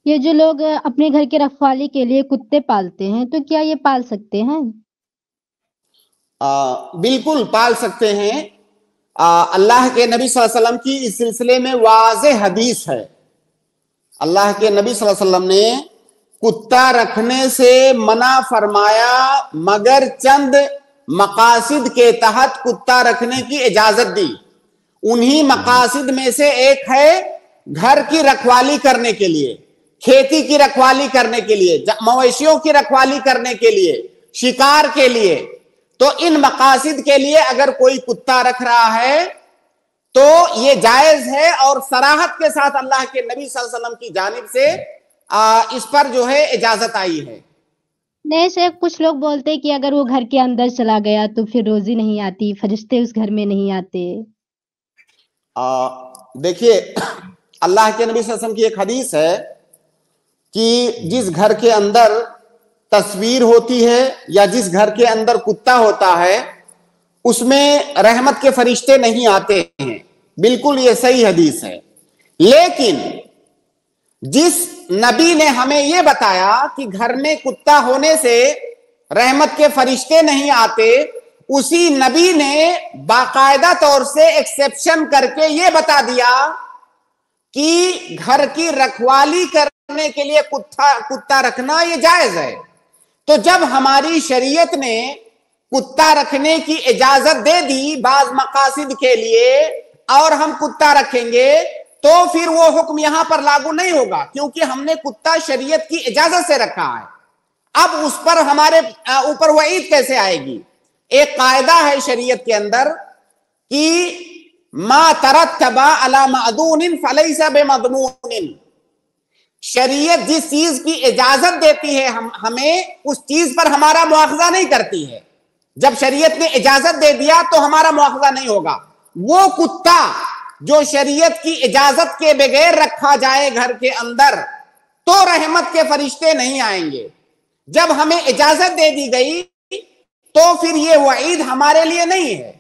یہ جو لوگ اپنے گھر کے رکھوالی کے لیے کتے پالتے ہیں تو کیا یہ پال سکتے ہیں؟ بالکل پال سکتے ہیں۔ اللہ کے نبی صلی اللہ علیہ وسلم کی اس سلسلے میں واضح حدیث ہے۔ اللہ کے نبی صلی اللہ علیہ وسلم نے کتا رکھنے سے منع فرمایا، مگر چند مقاصد کے تحت کتا رکھنے کی اجازت دی۔ انہی مقاصد میں سے ایک ہے گھر کی رکھوالی کرنے کے لیے، کھیتی کی رکھوالی کرنے کے لیے، مویشیوں کی رکھوالی کرنے کے لیے، شکار کے لیے۔ تو ان مقاصد کے لیے اگر کوئی کتا رکھ رہا ہے تو یہ جائز ہے، اور صراحت کے ساتھ اللہ کے نبی صلی اللہ علیہ وسلم کی جانب سے اس پر جو ہے اجازت آئی ہے۔ نہیں شیخ، کچھ لوگ بولتے کہ اگر وہ گھر کے اندر چلا گیا تو پھر روزی نہیں آتی، فرشتے اس گھر میں نہیں آتے۔ دیکھیے، اللہ کے نبی صلی اللہ علیہ وسلم کی ایک حدیث ہے کہ جس گھر کے اندر تصویر ہوتی ہے یا جس گھر کے اندر کتا ہوتا ہے اس میں رحمت کے فرشتے نہیں آتے ہیں۔ بالکل یہ صحیح حدیث ہے، لیکن جس نبی نے ہمیں یہ بتایا کہ گھر میں کتا ہونے سے رحمت کے فرشتے نہیں آتے، اسی نبی نے باقاعدہ طور سے ایکسیپشن کر کے یہ بتا دیا کہ گھر کی رکھوالی کرنے کے لیے کتا رکھنا یہ جائز ہے۔ تو جب ہماری شریعت نے کتا رکھنے کی اجازت دے دی بعض مقاصد کے لیے، اور ہم کتا رکھیں گے تو پھر وہ حکم یہاں پر لاگو نہیں ہوگا، کیونکہ ہم نے کتا شریعت کی اجازت سے رکھا ہے۔ اب اس پر ہمارے اوپر وعید کیسے آئے گی؟ ایک قاعدہ ہے شریعت کے اندر کہ ما ترتب علی معدون فلیس بمضمون۔ شریعت جس چیز کی اجازت دیتی ہے ہمیں، اس چیز پر ہمارا مواخذہ نہیں کرتی ہے۔ جب شریعت نے اجازت دے دیا تو ہمارا مواخذہ نہیں ہوگا۔ وہ کتا جو شریعت کی اجازت کے بغیر رکھا جائے گھر کے اندر تو رحمت کے فرشتے نہیں آئیں گے۔ جب ہمیں اجازت دے دی گئی تو پھر یہ وعید ہمارے لیے نہیں ہے۔